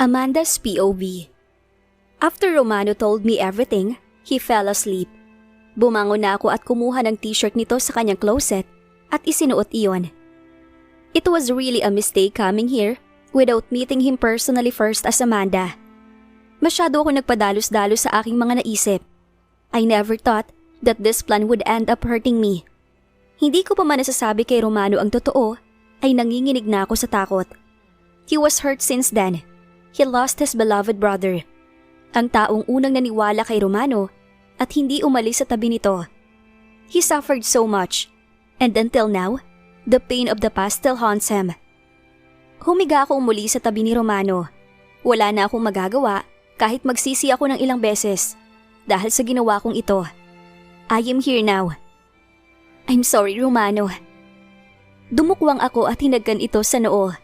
Amanda's POV. After Romano told me everything, he fell asleep. Bumangon na ako at kumuha ng t-shirt nito sa kanyang closet at isinuot iyon. It was really a mistake coming here without meeting him personally first as Amanda. Masyado ako nagpadalos-dalos sa aking mga naisip. I never thought that this plan would end up hurting me. Hindi ko pa man nasasabi kay Romano ang totoo, ay nanginginig na ako sa takot. He was hurt since then. He lost his beloved brother. Ang taong unang naniwala kay Romano at hindi umalis sa tabi nito. He suffered so much, and until now, the pain of the past still haunts him. Humiga ako muli sa tabi ni Romano. Wala na akong magagawa kahit magsisi ako ng ilang beses dahil sa ginawa kong ito. I am here now. I'm sorry, Romano. Dumukwang ako at hinagkan ito sa noo.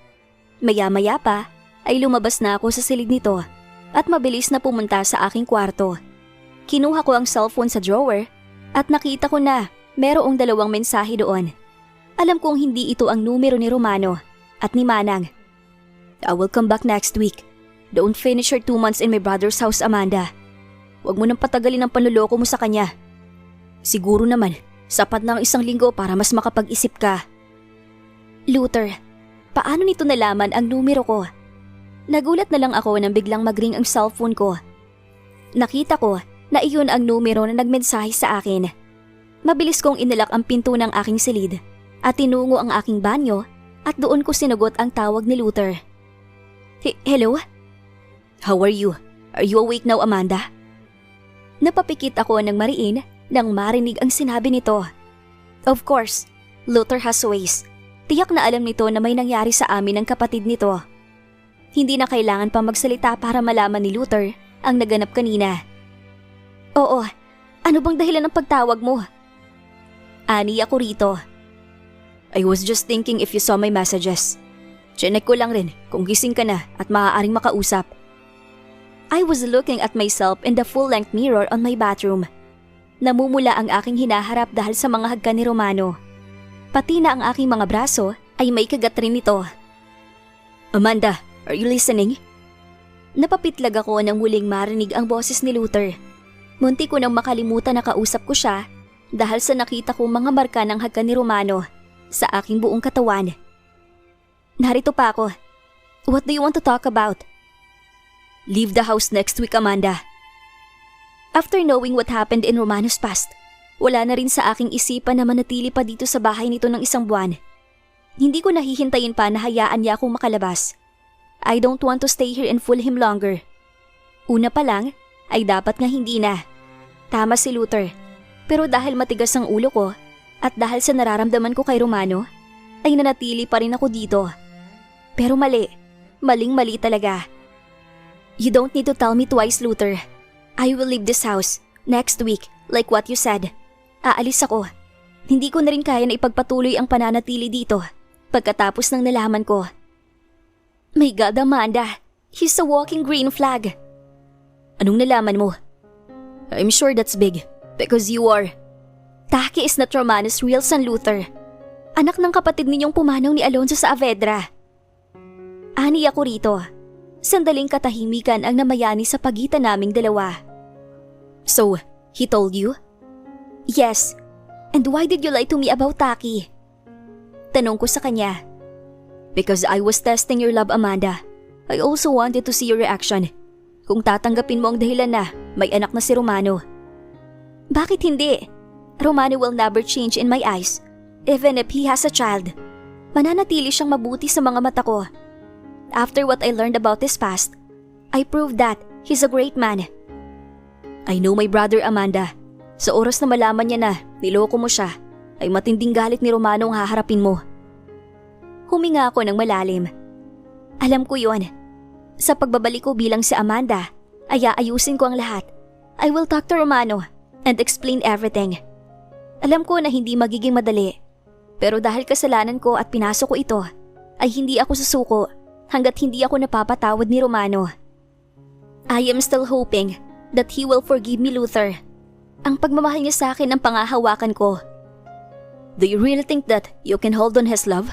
Maya-maya pa ay lumabas na ako sa silid nito at mabilis na pumunta sa aking kwarto. Kinuha ko ang cellphone sa drawer at nakita ko na merong 2 mensahe doon. Alam kong hindi ito ang numero ni Romano at ni Manang. I will come back next week. Don't finish your 2 months in my brother's house, Amanda. Huwag mo nang patagalin ang panluloko mo sa kanya. Siguro naman, sapat na ang 1 linggo para mas makapag-isip ka. Luther, paano nito nalaman ang numero ko? Nagulat na lang ako nang biglang mag-ring ang cellphone ko. Nakita ko na iyon ang numero na nagmensahe sa akin. Mabilis kong inilak ang pinto ng aking silid at tinungo ang aking banyo at doon ko sinagot ang tawag ni Luther. Hello? How are you? Are you awake now, Amanda? Napapikit ako ng mariin nang marinig ang sinabi nito. Of course, Luther has ways. Tiyak na alam nito na may nangyari sa amin ng kapatid nito. Hindi na kailangan pa magsalita para malaman ni Luther ang naganap kanina. Oo, ano bang dahilan ng pagtawag mo? Ani ako rito. I was just thinking if you saw my messages. Chinek ko lang rin kung gising ka na at maaaring makausap. I was looking at myself in the full-length mirror on my bathroom. Namumula ang aking hinaharap dahil sa mga hagkan ni Romano. Pati na ang aking mga braso ay may kagat rin nito. Amanda, are you listening? Napapitlag ako nang muling marinig ang boses ni Luther. Munti ko nang makalimutan na kausap ko siya dahil sa nakita kong mga marka ng hagkan ni Romano sa aking buong katawan. Narito pa ako. What do you want to talk about? Leave the house next week, Amanda. After knowing what happened in Romano's past, wala na rin sa aking isipan na manatili pa dito sa bahay nito ng 1 buwan. Hindi ko nahihintayin pa na hayaan niya akong makalabas. I don't want to stay here and fool him longer. Una pa lang, ay dapat nga hindi na. Tama si Luther. Pero dahil matigas ang ulo ko at dahil sa nararamdaman ko kay Romano, ay nanatili pa rin ako dito. Pero mali. Maling-mali talaga. You don't need to tell me twice, Luther. I will leave this house next week, like what you said. Aalis ako. Hindi ko na rin kaya na ipagpatuloy ang pananatili dito pagkatapos ng nalaman ko. My God, Amanda. He's a walking green flag. Anong nalaman mo? I'm sure that's big because you are... Taki is not Romano's real son, Luther. Anak ng kapatid ninyong pumanaw ni Alonzo sa Avedra. Ani ako rito. Sandaling katahimikan ang namayani sa pagitan naming dalawa. So, he told you? Yes. And why did you lie to me about Taki? Tanong ko sa kanya. Because I was testing your love, Amanda. I also wanted to see your reaction. Kung tatanggapin mo ang dahilan na may anak na si Romano. Bakit hindi? Romano will never change in my eyes. Even if he has a child. Mananatili siyang mabuti sa mga mata ko. After what I learned about his past, I proved that he's a great man. I know my brother, Amanda. Sa oras na malaman niya na niloko mo siya, ay matinding galit ni Romano ang haharapin mo. Huminga ako ng malalim. Alam ko yon. Sa pagbabalik ko bilang si Amanda, ay aayusin ko ang lahat. I will talk to Romano and explain everything. Alam ko na hindi magiging madali. Pero dahil kasalanan ko at pinasok ko ito, ay hindi ako susuko hanggat hindi ako napapatawad ni Romano. I am still hoping that he will forgive me, Luther. Ang pagmamahal niya sa akin ang pangahawakan ko. Do you really think that you can hold on his love?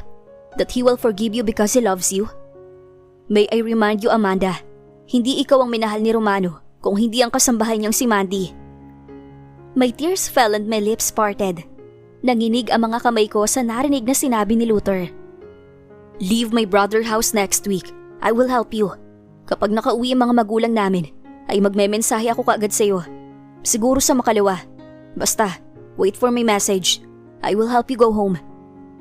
That he will forgive you because he loves you? May I remind you, Amanda, Hindi ikaw ang minahal ni Romano kung hindi ang kasambahay niyang si Mandy. My tears fell and my lips parted. Nanginig ang mga kamay ko sa narinig na sinabi ni Luther. Leave my brother house next week. I will help you. Kapag nakauwi ang mga magulang namin, ay magmemensahe ako kaagad sa iyo. Siguro sa makalawa. Basta, wait for my message. I will help you go home.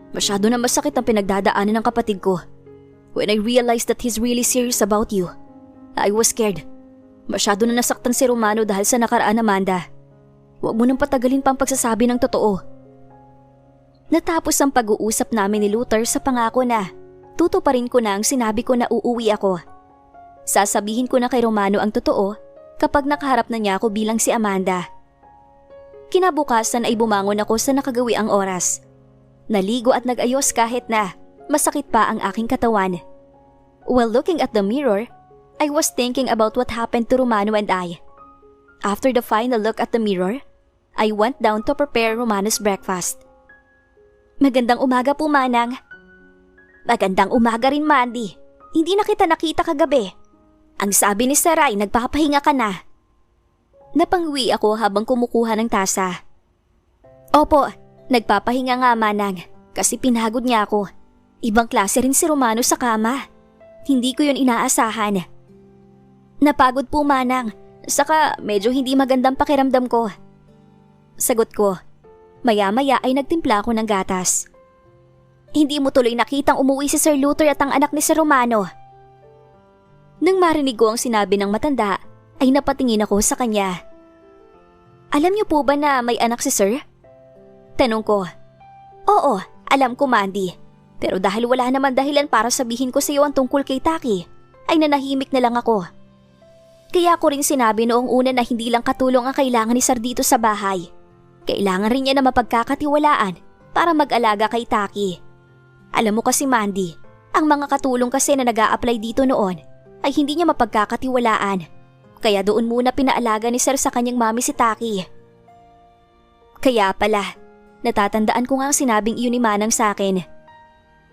Masyado na masakit ang pinagdadaanan ng kapatid ko. When I realized that he's really serious about you, I was scared. Masyado na nasaktan si Romano dahil sa nakaraan, Amanda. Huwag mo nang patagalin pa ang pagsasabi ng totoo. Natapos ang pag-uusap namin ni Luther sa pangako na tutuparin ko na ang sinabi ko na uuwi ako. Sasabihin ko na kay Romano ang totoo kapag nakaharap na niya ako bilang si Amanda. Kinabukasan ay bumangon ako sa nakagawiang oras. Naligo at nag-ayos kahit na masakit pa ang aking katawan. While looking at the mirror, I was thinking about what happened to Romano and I. After the final look at the mirror, I went down to prepare Romano's breakfast. Magandang umaga po, Manang. Magandang umaga rin, Mandy. Hindi na kita nakita kagabi. Ang sabi ni Saray, nagpapahinga ka na. Napangwi ako habang kumukuha ng tasa. Opo, nagpapahinga nga, Manang, kasi pinagod niya ako. Ibang klase rin si Romano sa kama. Hindi ko yun inaasahan. Napagod po, Manang, saka medyo hindi magandang pakiramdam ko. Sagot ko. Maya-maya ay nagtimpla ako ng gatas. Hindi mo tuloy nakitang umuwi si Sir Luther at ang anak ni Sir Romano. Nang marinig ko ang sinabi ng matanda, ay napatingin ako sa kanya. Alam niyo po ba na may anak si Sir? Tanong ko. Oo, alam ko, Mandy. Pero dahil wala naman dahilan para sabihin ko sa iyo ang tungkol kay Taki, ay nanahimik na lang ako. Kaya ko rin sinabi noong una na hindi lang katulong ang kailangan ni Sir dito sa bahay. Kailangan rin niya na mapagkakatiwalaan para mag-alaga kay Taki. Alam mo kasi, Mandy, ang mga katulong kasi na nag-a-apply dito noon ay hindi niya mapagkakatiwalaan. Kaya doon muna pinaalaga ni Sir sa kanyang mami si Taki. Kaya pala, natatandaan ko nga ang sinabing iyon ni Manang sa akin.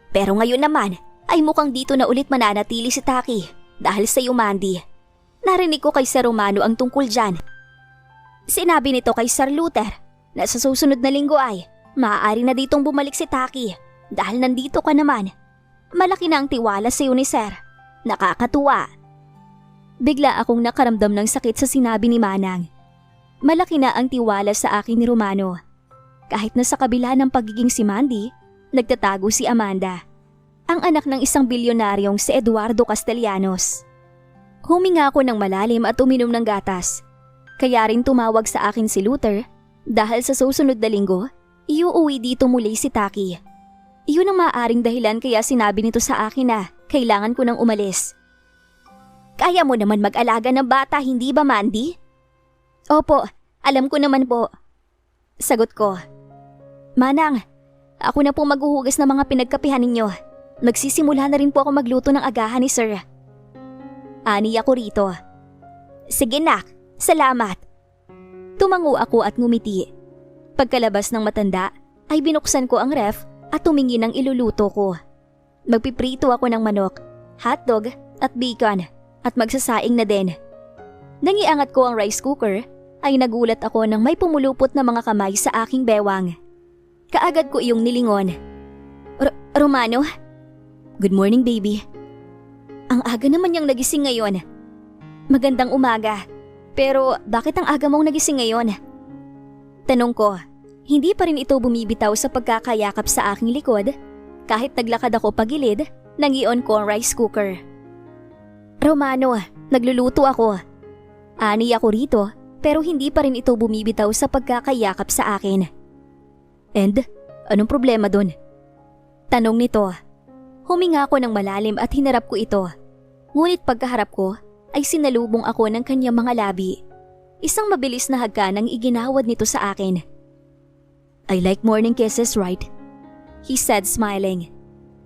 Pero ngayon naman ay mukhang dito na ulit mananatili si Taki dahil sa iyo, Mandy. Narinig ko kay Sir Romano ang tungkol dyan. Sinabi nito kay Sir Luther na sa susunod na linggo ay maaari na ditong bumalik si Taki dahil nandito ka naman. Malaki na ang tiwala sa iyo ni Sir. Nakakatuwa. Bigla akong nakaramdam ng sakit sa sinabi ni Manang. Malaki na ang tiwala sa akin ni Romano. Kahit na sa kabila ng pagiging si Mandy, nagtatago si Amanda, ang anak ng isang bilyonaryong si Eduardo Castellanos. Huminga ako ng malalim at uminom ng gatas. Kaya rin tumawag sa akin si Luther dahil sa susunod na linggo, iuuwi dito muli si Taki. Iyon ang maaaring dahilan kaya sinabi nito sa akin na kailangan ko nang umalis. Kaya mo naman mag-alaga ng bata, hindi ba, Mandy? Opo, alam ko naman po. Sagot ko. Manang, ako na po maghuhugas ng mga pinagkapihan ninyo. Magsisimula na rin po ako magluto ng agahan ni Sir. Ani ako rito. Sige nak, salamat. Tumango ako at ngumiti. Pagkalabas ng matanda, ay binuksan ko ang ref at tumingin ng iluluto ko. Magpiprito ako ng manok, hotdog at bacon at magsasaing na din. Nang iangat ko ang rice cooker, ay nagulat ako nang may pumulupot na mga kamay sa aking bewang. Kaagad ko iyong nilingon. Romano? Good morning, baby. Ang aga naman niyang nagising ngayon. Magandang umaga. Pero bakit ang aga mong nagising ngayon? Tanong ko, hindi pa rin ito bumibitaw sa pagkakayakap sa aking likod kahit naglakad ako pagilid nang i-on ko ang rice cooker. Romano, nagluluto ako. Ani ako rito pero hindi pa rin ito bumibitaw sa pagkakayakap sa akin. And anong problema dun? Tanong nito. Huminga ako ng malalim at hinarap ko ito. Ngunit pagkaharap ko ay sinalubong ako ng kanyang mga labi. Isang mabilis na hagka nang iginawad nito sa akin. I like morning kisses, right? He said smiling.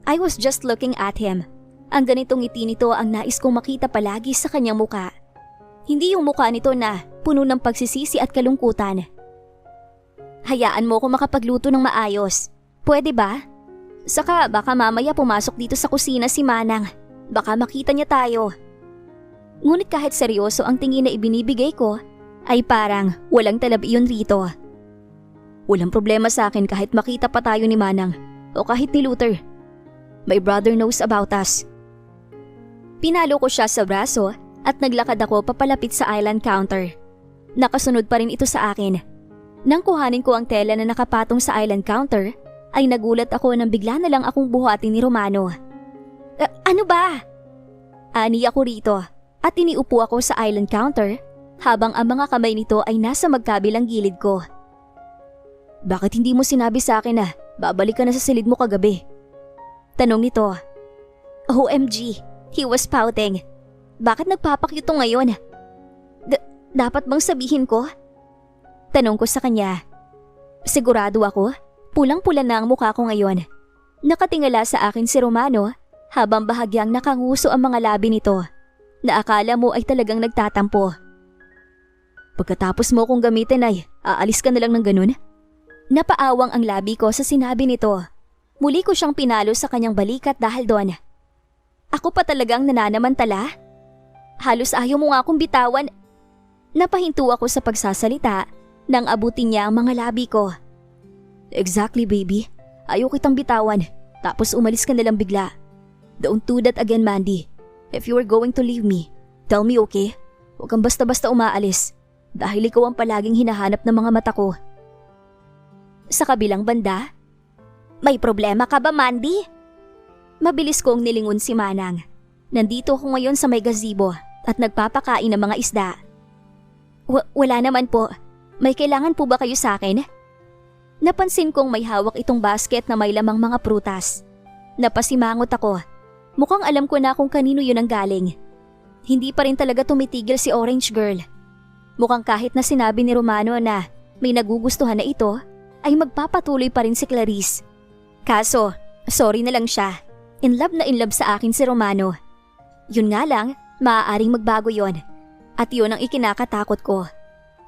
I was just looking at him. Ang ganitong ngiti nito ang nais kong makita palagi sa kanyang muka. Hindi yung muka nito na puno ng pagsisisi at kalungkutan. Hayaan mo ko makapagluto ng maayos. Pwede ba? Saka baka mamaya pumasok dito sa kusina si Manang. Baka makita niya tayo. Ngunit kahit seryoso ang tingin na ibinibigay ko, ay parang walang talab iyon rito. Walang problema sa akin kahit makita pa tayo ni Manang o kahit ni Luther. My brother knows about us. Pinalo ko siya sa braso at naglakad ako papalapit sa island counter. Nakasunod pa rin ito sa akin. Nang kuhanin ko ang tela na nakapatong sa island counter, ay nagulat ako nang bigla na lang akong buhatin ni Romano. Ano ba? Ani ako rito at iniupo ako sa island counter habang ang mga kamay nito ay nasa magkabilang gilid ko. Bakit hindi mo sinabi sa akin na babalik ka na sa silid mo kagabi? Tanong nito. OMG, he was pouting. Bakit nagpapakyuto ngayon? Dapat bang sabihin ko? Tanong ko sa kanya. Sigurado ako, pulang-pula na ang mukha ko ngayon. Nakatingala sa akin si Romano habang bahagyang nakanguso ang mga labi nito na akala mo ay talagang nagtatampo. Pagkatapos mo kong gamitin ay aalis ka na lang ng ganun? Napaawang ang labi ko sa sinabi nito. Muli ko siyang pinalo sa kanyang balikat dahil doon. Ako pa talagang nananamantala? Halos ayaw mo nga akong bitawan. Napahinto ako sa pagsasalita nang abutin niya ang mga labi ko. Exactly baby, ayaw kitang bitawan tapos umalis ka na lang bigla. Don't do that again Mandy. If you are going to leave me, tell me okay? Huwag kang basta-basta umaalis dahil ikaw ang palaging hinahanap ng mga mata ko. Sa kabilang banda, may problema ka ba, Mandy? Mabilis kong nilingon si Manang. Nandito ako ngayon sa may gazebo at nagpapakain ng mga isda. Wala naman po. May kailangan po ba kayo sa akin? Napansin kong may hawak itong basket na may lamang mga prutas. Napasimangot ako. Mukhang alam ko na kung kanino yun ang galing. Hindi pa rin talaga tumitigil si Orange Girl. Mukhang kahit na sinabi ni Romano na may nagugustuhan na ito, ay magpapatuloy pa rin si Clarice. Kaso, sorry na lang siya. In love sa akin si Romano. Yun nga lang, maaaring magbago yon. At yun ang ikinakatakot ko.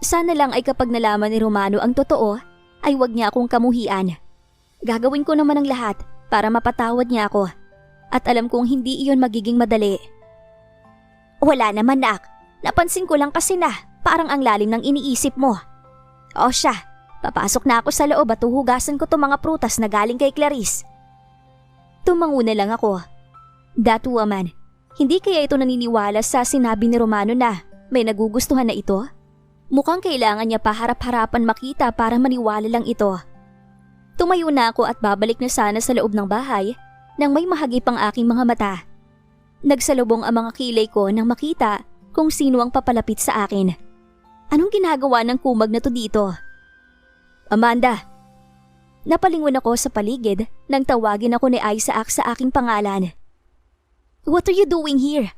Sana lang ay kapag nalaman ni Romano ang totoo, ay wag niya akong kamuhian. Gagawin ko naman ang lahat para mapatawad niya ako. At alam kong hindi iyon magiging madali. Wala naman nak. Napansin ko lang kasi na parang ang lalim ng iniisip mo. O siya, papasok na ako sa loob at uhugasan ko itong mga prutas na galing kay Clarice. Tumango na lang ako. That woman, hindi kaya ito naniniwala sa sinabi ni Romano na may nagugustuhan na ito? Mukhang kailangan niya paharap-harapan makita para maniwala lang ito. Tumayo na ako at babalik na sana sa loob ng bahay nang may mahagip ang aking mga mata. Nagsalubong ang mga kilay ko nang makita kung sino ang papalapit sa akin. Anong ginagawa ng kumag na to dito? Amanda! Napalingon ako sa paligid nang tawagin ako ni Isaac sa aking pangalan. What are you doing here?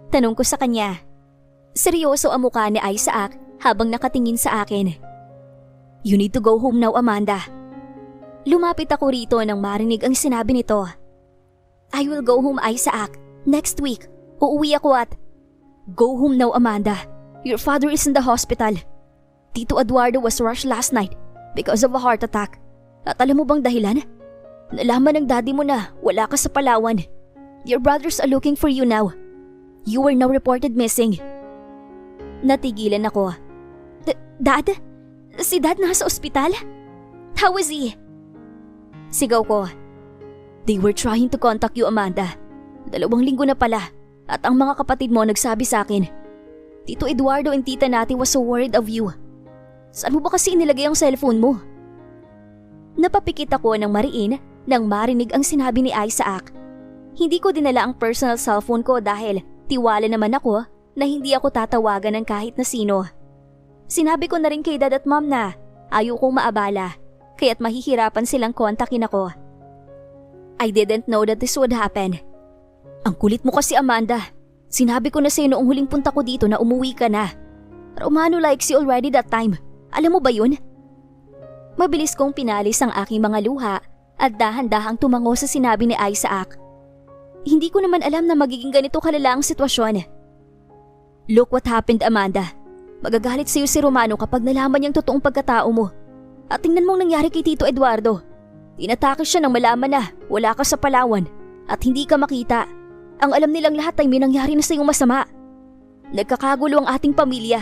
Tanong ko sa kanya. Seryoso ang mukha ni Isaac habang nakatingin sa akin. You need to go home now, Amanda. Lumapit ako rito nang marinig ang sinabi nito. I will go home, Isaac. Next week, uuwi ako at… Go home now, Amanda. Your father is in the hospital. Tito Eduardo was rushed last night because of a heart attack. At alam mo bang dahilan? Nalaman ng daddy mo na wala ka sa Palawan. Your brothers are looking for you now. You were now reported missing. Natigilan ako. Dad? Si Dad nasa ospital? How is he? Sigaw ko. They were trying to contact you, Amanda. 2 linggo na pala at ang mga kapatid mo nagsabi sa akin. Tito Eduardo and Tita Nati was so worried of you. Saan mo ba kasi inilagay ang cellphone mo? Napapikit ako ng mariin nang marinig ang sinabi ni Isaac. Hindi ko dinala ang personal cellphone ko dahil tiwala naman ako na hindi ako tatawagan ng kahit na sino. Sinabi ko na rin kay Dad at Mom na ayaw kong maabala kaya't mahihirapan silang kontakin ako. I didn't know that this would happen. Ang kulit mo kasi, Amanda. Sinabi ko na sa'yo noong huling punta ko dito na umuwi ka na. Romano likes you already that time. Alam mo ba yun? Mabilis kong pinalis ang aking mga luha at dahan-dahang tumango sa sinabi ni Isaac. Hindi ko naman alam na magiging ganito kalala ang sitwasyon. Look what happened, Amanda. Magagalit sa'yo si Romano kapag nalaman niyang totoong pagkatao mo. At tingnan mong nangyari kay Tito Eduardo. Tinatake siya nang malaman na wala ka sa Palawan at hindi ka makita. Ang alam nilang lahat ay may nangyari na sa'yong masama. Nagkakagulo ang ating pamilya.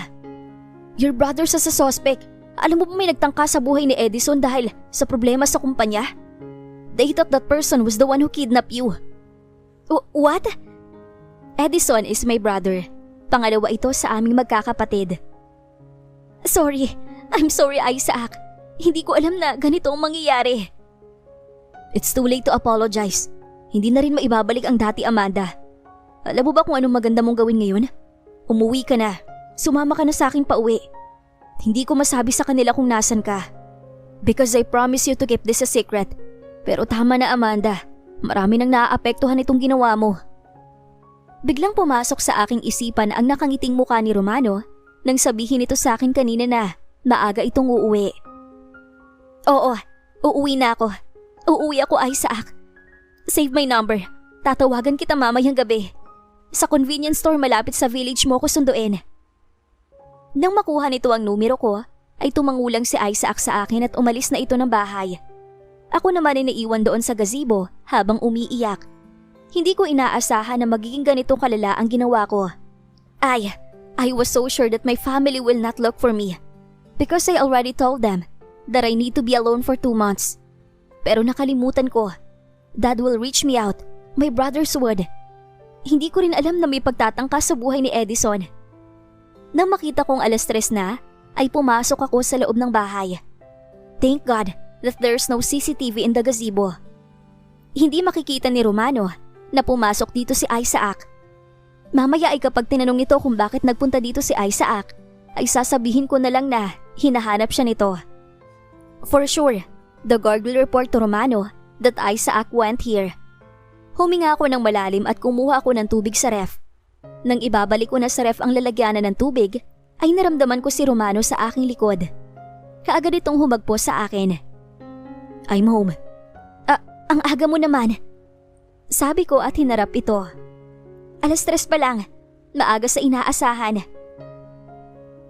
Your brother sa suspect. Alam mo ba may nagtangka sa buhay ni Edison dahil sa problema sa kumpanya? They thought that person was the one who kidnapped you. What? Edison is my brother. Pangalawa ito sa aming magkakapatid. Sorry. I'm sorry, Isaac. Hindi ko alam na ganito ang mangyayari. It's too late to apologize. Hindi na rin maibabalik ang dati, Amanda. Alam mo ba kung anong maganda mong gawin ngayon? Umuwi ka na. Sumama ka na sa akin pauwi. Hindi ko masabi sa kanila kung nasan ka. Because I promise you to keep this a secret. Pero tama na, Amanda. Marami nang naaapektuhan itong ginawa mo. Biglang pumasok sa aking isipan ang nakangiting mukha ni Romano nang sabihin ito sa akin kanina na maaga itong uuwi. Oo, uuwi na ako. Uuwi ako, Isaac. Save my number. Tatawagan kita mamayang gabi. Sa convenience store malapit sa village mo ko sunduin. Nang makuha nito ang numero ko, ay tumangulang si Isaac sa akin at umalis na ito ng bahay. Ako naman ay naiwan doon sa gazebo habang umiiyak. Hindi ko inaasahan na magiging ganito kalala ang ginawa ko. I was so sure that my family will not look for me. Because I already told them that I need to be alone for 2 months. Pero nakalimutan ko. Dad will reach me out. My brothers would. Hindi ko rin alam na may pagtatangka sa buhay ni Edison. Nang makita kong 3:00 na, ay pumasok ako sa loob ng bahay. Thank God that there's no CCTV in the gazebo. Hindi makikita ni Romano na pumasok dito si Isaac. Mamaya ay kapag tinanong ito kung bakit nagpunta dito si Isaac, ay sasabihin ko na lang na hinahanap siya nito. For sure, the guard will report to Romano that Isaac went here. Huminga ako ng malalim at kumuha ako ng tubig sa ref. Nang ibabalik ko na sa ref ang lalagyanan ng tubig, ay naramdaman ko si Romano sa aking likod. Kaagad itong humagpo sa akin. I'm home. Ang aga mo naman. Sabi ko at hinarap ito. 3:00 pa lang. Maaga sa inaasahan.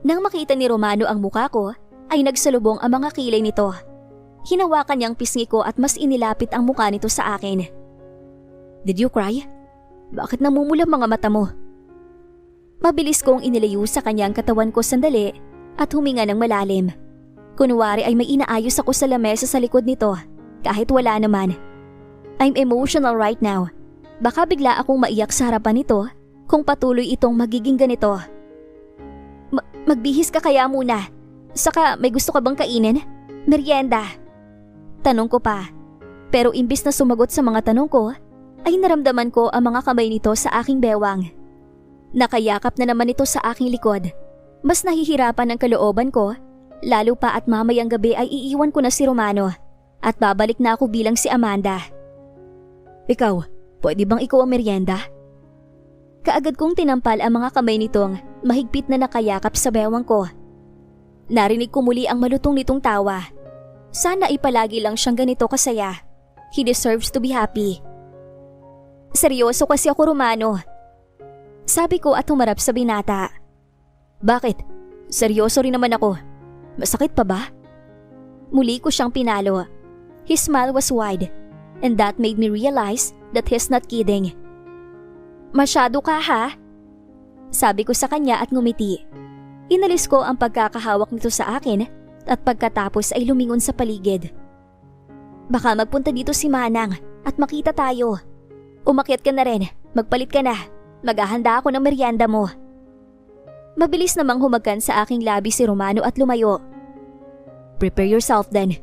Nang makita ni Romano ang mukha ko, ay nagsalubong ang mga kilay nito. Hinawakan niyang pisngi ko at mas inilapit ang mukha nito sa akin. Did you cry? Bakit namumula mga mata mo? Mabilis kong inilayo sa kanyang katawan ko sandali at huminga ng malalim. Kunwari ay may inaayos ako sa lamesa sa likod nito kahit wala naman. I'm emotional right now. Baka bigla akong maiyak sa harapan nito kung patuloy itong magiging ganito. Magbihis ka kaya muna. Saka may gusto ka bang kainin? Merienda. Tanong ko pa. Pero imbis na sumagot sa mga tanong ko, ay naramdaman ko ang mga kamay nito sa aking bewang. Nakayakap na naman ito sa aking likod. Mas nahihirapan ang kalooban ko, lalo pa at mamayang gabi ay iiwan ko na si Romano at babalik na ako bilang si Amanda. Ikaw, pwede bang ikaw ang merienda? Kaagad kong tinampal ang mga kamay nitong mahigpit na nakayakap sa bewang ko. Narinig ko muli ang malutong nitong tawa. Sana ipalagi lang siyang ganito kasaya. He deserves to be happy. Seryoso kasi ako, Romano. Sabi ko at humarap sa binata. Bakit? Seryoso rin naman ako. Masakit pa ba? Muli ko siyang pinalo. His smile was wide, and that made me realize that he's not kidding. Masyado ka ha? Sabi ko sa kanya at ngumiti. Inalis ko ang pagkakahawak nito sa akin at pagkatapos ay lumingon sa paligid. Baka magpunta dito si Manang at makita tayo. Umakyat ka na rin, magpalit ka na. Maghahanda ako ng merienda mo. Mabilis namang humagkan sa aking labi si Romano at lumayo. Prepare yourself then.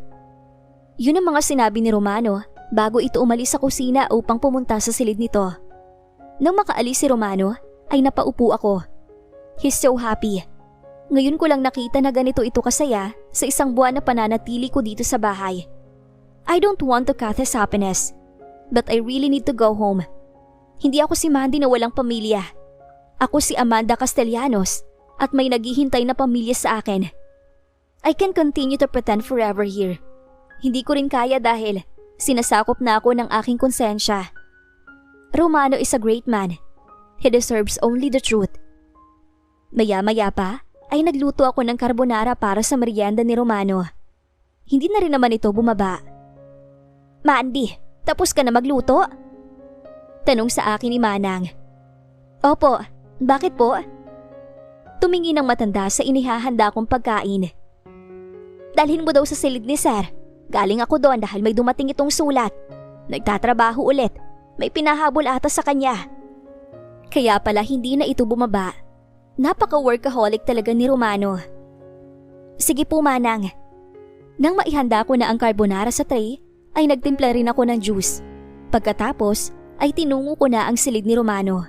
Yun ang mga sinabi ni Romano bago ito umalis sa kusina upang pumunta sa silid nito. Nang makaalis si Romano ay napaupo ako. He's so happy. Ngayon ko lang nakita na ganito ito kasaya sa isang buwan na pananatili ko dito sa bahay. I don't want to cut his happiness, but I really need to go home. Hindi ako si Mandy na walang pamilya. Ako si Amanda Castellanos at may naghihintay na pamilya sa akin. I can continue to pretend forever here. Hindi ko rin kaya dahil sinasakop na ako ng aking konsensya. Romano is a great man. He deserves only the truth. Maya-maya pa ay nagluto ako ng carbonara para sa merienda ni Romano. Hindi na rin naman ito bumaba. Mandy, tapos ka na magluto? Tanong sa akin ni Manang. Opo, bakit po? Tumingin ang matanda sa inihahanda kong pagkain. Dalhin mo daw sa silid ni Sir. Galing ako doon dahil may dumating itong sulat. Nagtatrabaho ulit. May pinahabol ata sa kanya. Kaya pala hindi na ito bumaba. Napaka-workaholic talaga ni Romano. Sige po, Manang. Nang maihanda ko na ang carbonara sa tray, ay nagtimpla rin ako ng juice. Pagkatapos ay tinungo ko na ang silid ni Romano.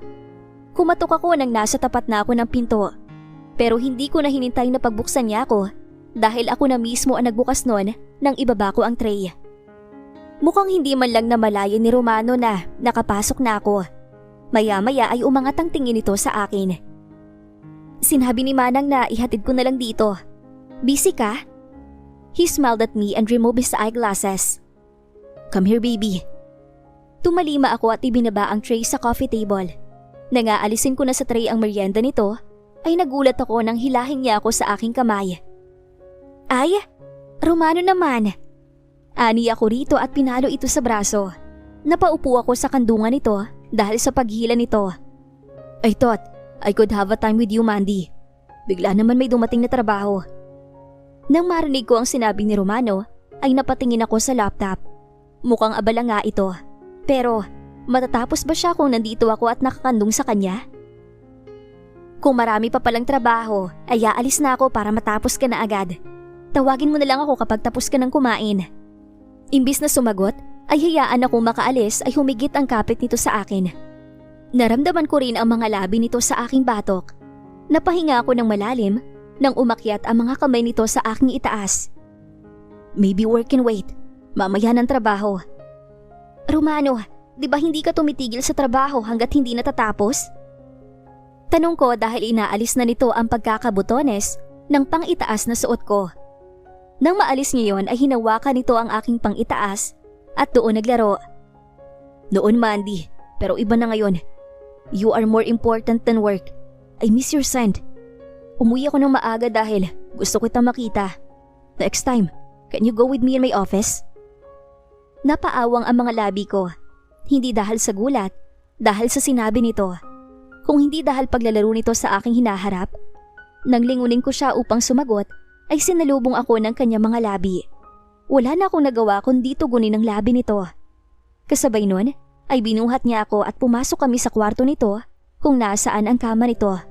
Kumatok ako nang nasa tapat na ako ng pinto. Pero hindi ko na hinintay na pagbuksan niya ako dahil ako na mismo ang nagbukas noon nang ibaba ko ang tray. Mukhang hindi man lang namalayan ni Romano na nakapasok na ako. Maya-maya ay umangat ang tingin nito sa akin. Sinabi ni Manang na ihatid ko na lang dito. Busy ka? He smiled at me and removed his eyeglasses. Come here, baby. Tumalima ako at ibinaba ang tray sa coffee table. Nang aalisin ko na sa tray ang merienda nito, ay nagulat ako nang hilahin niya ako sa aking kamay. Ay, Romano naman. Ani ako rito at pinalo ito sa braso. Napaupo ako sa kandungan nito dahil sa paghila nito. I thought I could have a time with you, Mandy. Bigla naman may dumating na trabaho. Nang marinig ko ang sinabi ni Romano, ay napatingin ako sa laptop. Mukhang abala nga ito. Pero matatapos ba siya kung nandito ako at nakakandong sa kanya? Kung marami pa palang trabaho, ay aalis na ako para matapos ka na agad. Tawagin mo na lang ako kapag tapos ka ng kumain. Imbis na sumagot, ay hayaan akong makaalis ay humigit ang kapit nito sa akin. Naramdaman ko rin ang mga labi nito sa aking batok. Napahinga ako ng malalim nang umakyat ang mga kamay nito sa aking itaas. Maybe work can wait. Mamaya ng trabaho. Romano, di ba hindi ka tumitigil sa trabaho hanggat hindi natatapos? Tanong ko dahil inaalis na nito ang pagkakabutones ng pang-itaas na suot ko. Nang maalis ngayon ay hinawakan nito ang aking pang-itaas at doon naglaro. Noon, Mandy, pero iba na ngayon. You are more important than work. I miss your scent. Umuwi ako ng maaga dahil gusto kitang makita. Next time, can you go with me in my office? Napaawang ang mga labi ko. Hindi dahil sa gulat, dahil sa sinabi nito. Kung hindi dahil paglalaro nito sa aking hinaharap, nang lingunin ko siya upang sumagot, ay sinalubong ako ng kanyang mga labi. Wala na akong nagawa kundi tugunin ang labi nito. Kasabay nun, ay binuhat niya ako at pumasok kami sa kwarto nito kung nasaan ang kama nito.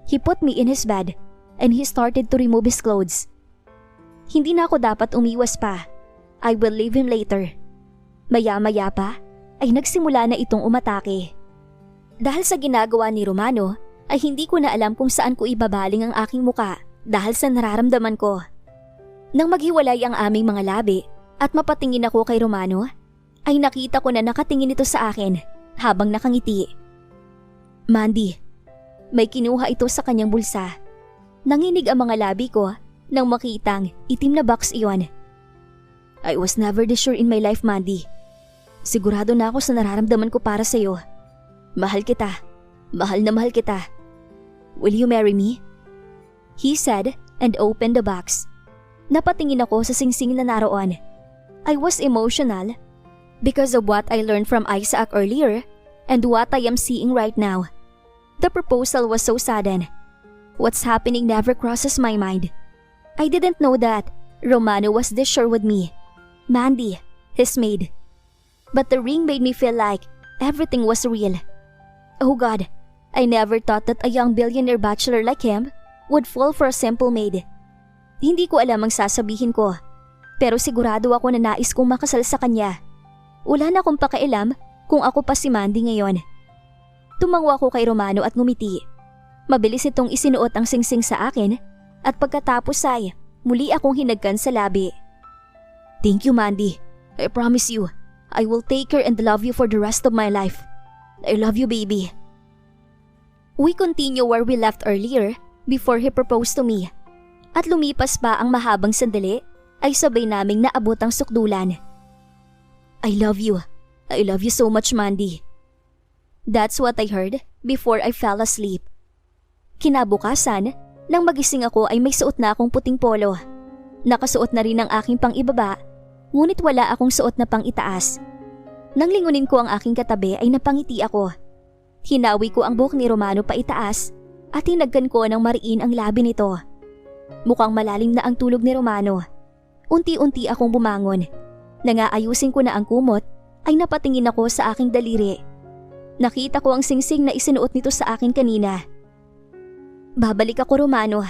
He put me in his bed and he started to remove his clothes. Hindi na ako dapat umiwas pa. I will leave him later. Maya-maya pa, ay nagsimula na itong umatake. Dahil sa ginagawa ni Romano, ay hindi ko na alam kung saan ko ibabaling ang aking muka dahil sa nararamdaman ko. Nang maghiwalay ang aming mga labi at mapatingin ako kay Romano, ay nakita ko na nakatingin ito sa akin habang nakangiti. Mandy, may kinuha ito sa kanyang bulsa. Nanginig ang mga labi ko nang makitang itim na box iyon. I was never this sure in my life, Mandy. Sigurado na ako sa nararamdaman ko para sa iyo. Mahal kita. Mahal na mahal kita. Will you marry me? He said and opened the box. Napatingin ako sa singsing na naroon. I was emotional because of what I learned from Isaac earlier and what I am seeing right now. The proposal was so sudden. What's happening never crosses my mind. I didn't know that Romano was this sure with me. Mandy, his maid. But the ring made me feel like everything was real. Oh God, I never thought that a young billionaire bachelor like him would fall for a simple maid. Hindi ko alam ang sasabihin ko, pero sigurado ako na nais kong makasal sa kanya. Wala na akong pakialam kung ako pa si Mandy ngayon. Tumango ako kay Romano at ngumiti. Mabilis itong isinuot ang singsing sa akin at pagkatapos ay muli akong hinagkan sa labi. Thank you, Mandy. I promise you, I will take care and love you for the rest of my life. I love you, baby. We continue where we left earlier before he proposed to me. At lumipas pa ang mahabang sandali ay sabay naming naabot ang sukdulan. I love you. I love you so much, Mandy. That's what I heard before I fell asleep. Kinabukasan, nang magising ako ay may suot na akong puting polo. Nakasuot na rin ang aking pang-ibaba, ngunit wala akong suot na pang-itaas. Nang lingunin ko ang aking katabi ay napangiti ako. Hinawi ko ang buhok ni Romano pa itaas at hinagkan ko ng mariin ang labi nito. Mukhang malalim na ang tulog ni Romano. Unti-unti akong bumangon. Nangaayusin ko na ang kumot ay napatingin ako sa aking daliri. Nakita ko ang singsing na isinuot nito sa akin kanina. Babalik ako, Romano.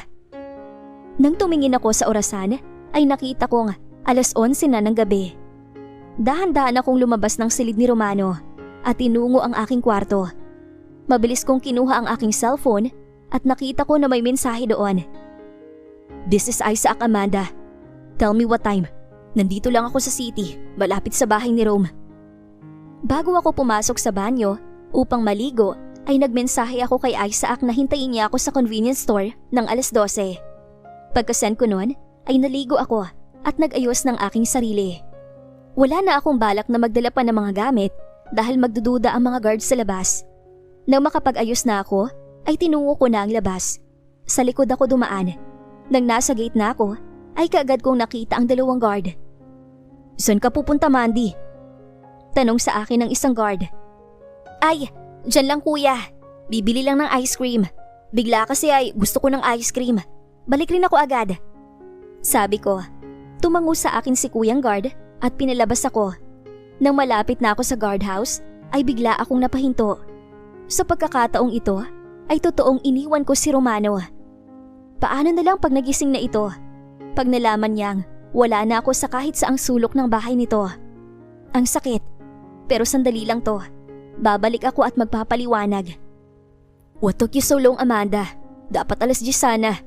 Nang tumingin ako sa orasan ay nakita kong 11:00 na ng gabi. Dahan-dahan akong lumabas ng silid ni Romano at tinungo ang aking kwarto. Mabilis kong kinuha ang aking cellphone at nakita ko na may mensahe doon. "This is Isaac, Amanda. Tell me what time. Nandito lang ako sa city, malapit sa bahay ni Rome." Bago ako pumasok sa banyo upang maligo ay nagmensahe ako kay Isaac na hintayin niya ako sa convenience store ng 12:00. Pagkasend ko nun ay naligo ako at nag-ayos ng aking sarili. Wala na akong balak na magdala pa ng mga gamit dahil magdududa ang mga guards sa labas. Nang makapag-ayos na ako ay tinungo ko na ang labas. Sa likod ako dumaan. Nang nasa gate na ako ay kaagad kong nakita ang 2 guard. "Saan ka pupunta, Mandy?" Tanong sa akin ng isang guard. "Ay, dyan lang kuya. Bibili lang ng ice cream. Bigla kasi ay gusto ko ng ice cream. Balik rin ako agad." Sabi ko. Tumango sa akin si kuyang guard at pinalabas ako. Nang malapit na ako sa guardhouse ay bigla akong napahinto. Sa pagkakataong ito ay totoong iniwan ko si Romano. Paano na lang pag nagising na ito? Pag nalaman niyang wala na ako sa kahit saang sulok ng bahay nito. Ang sakit. Pero sandali lang to. Babalik ako at magpapaliwanag. "What took you so long, Amanda? Dapat 10:00 sana."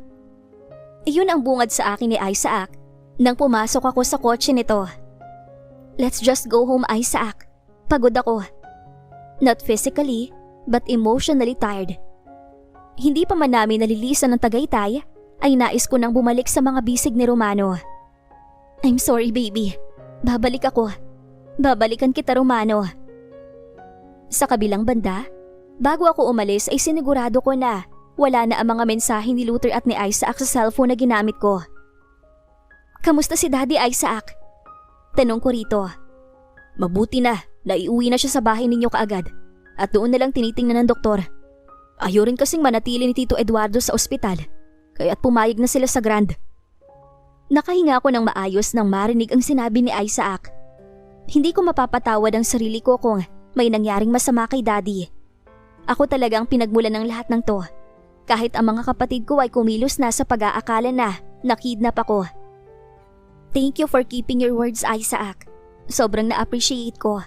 Iyon ang bungad sa akin ni Isaac nang pumasok ako sa kotse nito. "Let's just go home, Isaac. Pagod ako. Not physically, but emotionally tired." Hindi pa man namin nalilisan ng Tagaytay, ay nais ko nang bumalik sa mga bisig ni Romano. "I'm sorry, baby. Babalik ako. Babalikan kita, Romano." Sa kabilang banda, bago ako umalis ay sinigurado ko na wala na ang mga mensahe ni Luther at ni Isaac sa cellphone na ginamit ko. "Kamusta si Daddy, Isaac?" Tanong ko rito. "Mabuti na, naiuwi na siya sa bahay ninyo kaagad at doon na lang tinitingnan ng doktor. Ayaw rin kasing manatili ni Tito Eduardo sa ospital, kaya't pumayag na sila sa Grand." Nakahinga ako ng maayos nang marinig ang sinabi ni Isaac. Hindi ko mapapatawad ang sarili ko kung may nangyaring masama kay Daddy. Ako talagang pinagmulan ng lahat ng to. Kahit ang mga kapatid ko ay kumilos na sa pag-aakala na nakidnap ako. Thank you for keeping your words, Isaac. Sobrang na-appreciate ko.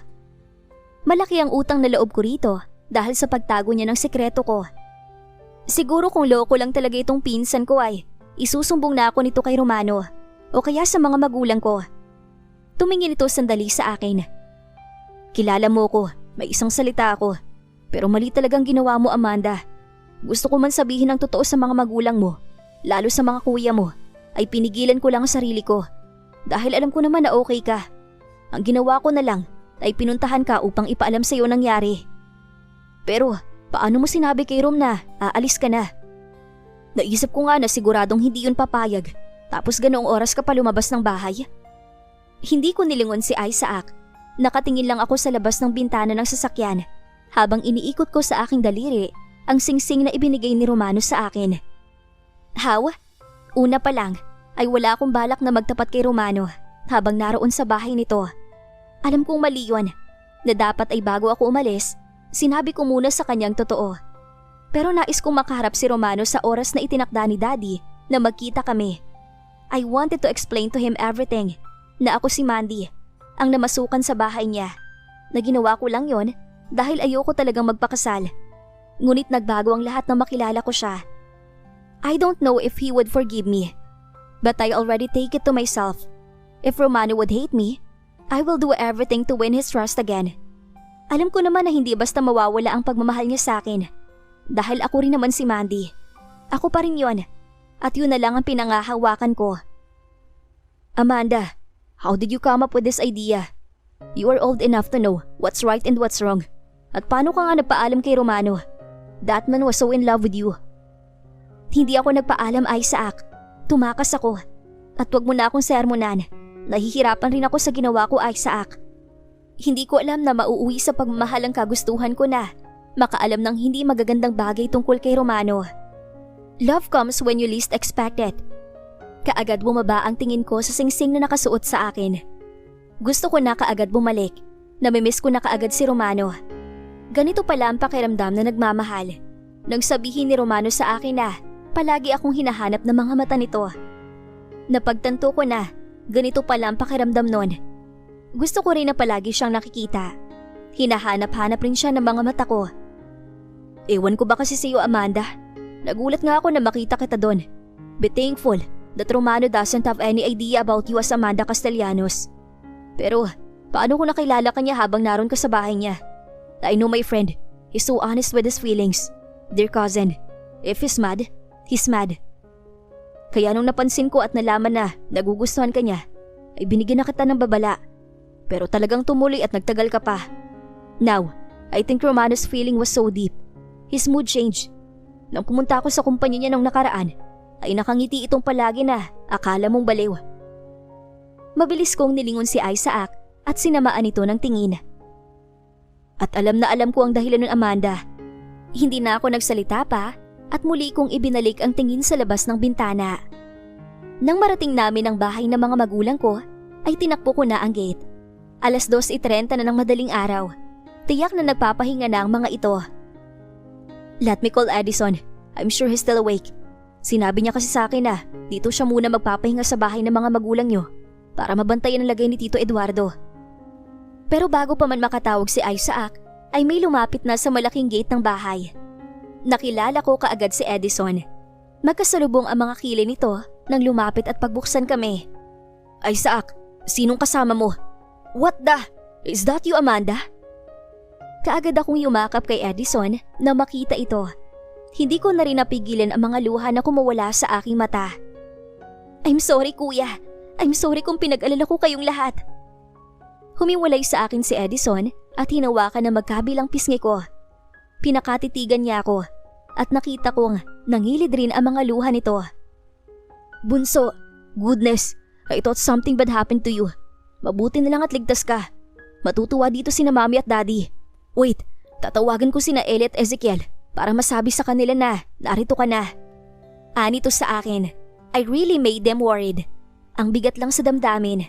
Malaki ang utang na loob ko rito dahil sa pagtago niya ng sekreto ko. Siguro kung loko lang talaga itong pinsan ko ay isusumbong na ako nito kay Romano o kaya sa mga magulang ko. Tumingin ito sandali sa akin. "Kilala mo ko, may isang salita ako. Pero mali talagang ginawa mo, Amanda. Gusto ko man sabihin ng totoo sa mga magulang mo, lalo sa mga kuya mo, ay pinigilan ko lang ang sarili ko. Dahil alam ko naman na okay ka. Ang ginawa ko na lang ay pinuntahan ka upang ipaalam sa iyo nangyari. Pero paano mo sinabi kay Rom na aalis ka na? Naisip ko nga na siguradong hindi yun papayag, tapos ganoong oras ka pa lumabas ng bahay." Hindi ko nilingon si Isaac. Nakatingin lang ako sa labas ng bintana ng sasakyan habang iniikot ko sa aking daliri ang singsing na ibinigay ni Romano sa akin. How? Una pa lang ay wala akong balak na magtapat kay Romano habang naroon sa bahay nito. Alam kong mali yun, na dapat ay bago ako umalis, sinabi ko muna sa kanyang totoo. Pero nais kong makaharap si Romano sa oras na itinakda ni Daddy na magkita kami. I wanted to explain to him everything, na ako si Mandy, ang namasukan sa bahay niya. Na ginawa ko lang yon dahil ayoko talagang magpakasal. Ngunit nagbago ang lahat na makilala ko siya. I don't know if he would forgive me, but I already take it to myself. If Romano would hate me, I will do everything to win his trust again. Alam ko naman na hindi basta mawawala ang pagmamahal niya sa akin. Dahil ako rin naman si Mandy. Ako pa rin yon. At yun na lang ang pinangahawakan ko. Amanda, how did you come up with this idea? You are old enough to know what's right and what's wrong. At paano ka nga nagpaalam kay Romano? That man was so in love with you. Hindi ako nagpaalam, Isaac. Tumakas ako. At wag mo na akong sermonan. Nahihirapan rin ako sa ginawa ko, Isaac. Hindi ko alam na mauuwi sa pagmamahal ang kagustuhan ko na makaalam ng hindi magagandang bagay tungkol kay Romano. Love comes when you least expect it. Kaagad bumaba ang tingin ko sa singsing na nakasuot sa akin. Gusto ko na kaagad bumalik. Namimiss ko na kaagad si Romano. Ganito pala ang pakiramdam na nagmamahal. Nang sabihin ni Romano sa akin na palagi akong hinahanap ng mga mata nito. Napagtanto ko na ganito pala ang pakiramdam nun. Gusto ko rin na palagi siyang nakikita. Hinahanap-hanap rin siya ng mga mata ko. Ewan ko ba kasi sa iyo, Amanda? Nagulat nga ako na makita kita doon. Be thankful that Romano doesn't have any idea about you as Amanda Castellanos. Pero paano ko nakilala kanya habang naroon ka sa bahay niya? I know my friend, he's so honest with his feelings. Dear cousin, if he's mad, he's mad. Kaya nung napansin ko at nalaman na nagugustuhan ka niya, ay binigyan na kita ng babala. Pero talagang tumuloy at nagtagal ka pa. Now, I think Romano's feeling was so deep. His mood changed. Nang pumunta ako sa kumpanya niya nung nakaraan, ay nakangiti itong palagi na akala mong baliw. Mabilis kong nilingon si Isaac at sinamaan ito ng tingin. At alam na alam ko ang dahilan ng Amanda. Hindi na ako nagsalita pa at muli kong ibinalik ang tingin sa labas ng bintana. Nang marating namin ang bahay ng mga magulang ko, ay tinakbo ko na ang gate. 2:30 na ng madaling araw. Tiyak na nagpapahinga na ang mga ito. Let me call Edison. I'm sure he's still awake. Sinabi niya kasi sa akin na dito siya muna magpapahinga sa bahay ng mga magulang niyo para mabantayan ang lagay ni Tito Eduardo. Pero bago pa man makatawag si Isaac, ay may lumapit na sa malaking gate ng bahay. Nakilala ko kaagad si Edison. Magkasalubong ang mga kilay nito nang lumapit at pagbuksan kami. Isaac, sinong kasama mo? What the? Is that you, Amanda? Kaagad akong yumakap kay Edison na makita ito. Hindi ko na rin napigilan ang mga luha na kumawala sa aking mata. I'm sorry, kuya. I'm sorry kung pinag-alala ko kayong lahat. Humiwalay sa akin si Edison at hinawakan na magkabilang pisngi ko. Pinakatitigan niya ako at nakita kong nangilid rin ang mga luha nito. Bunso, goodness, I thought something bad happened to you. Mabuti na lang at ligtas ka. Matutuwa dito sina Mami at Daddy. Wait, tatawagan ko sina Ellie at Ezekiel para masabi sa kanila na narito ka na. Ani to sa akin. I really made them worried. Ang bigat lang sa damdamin.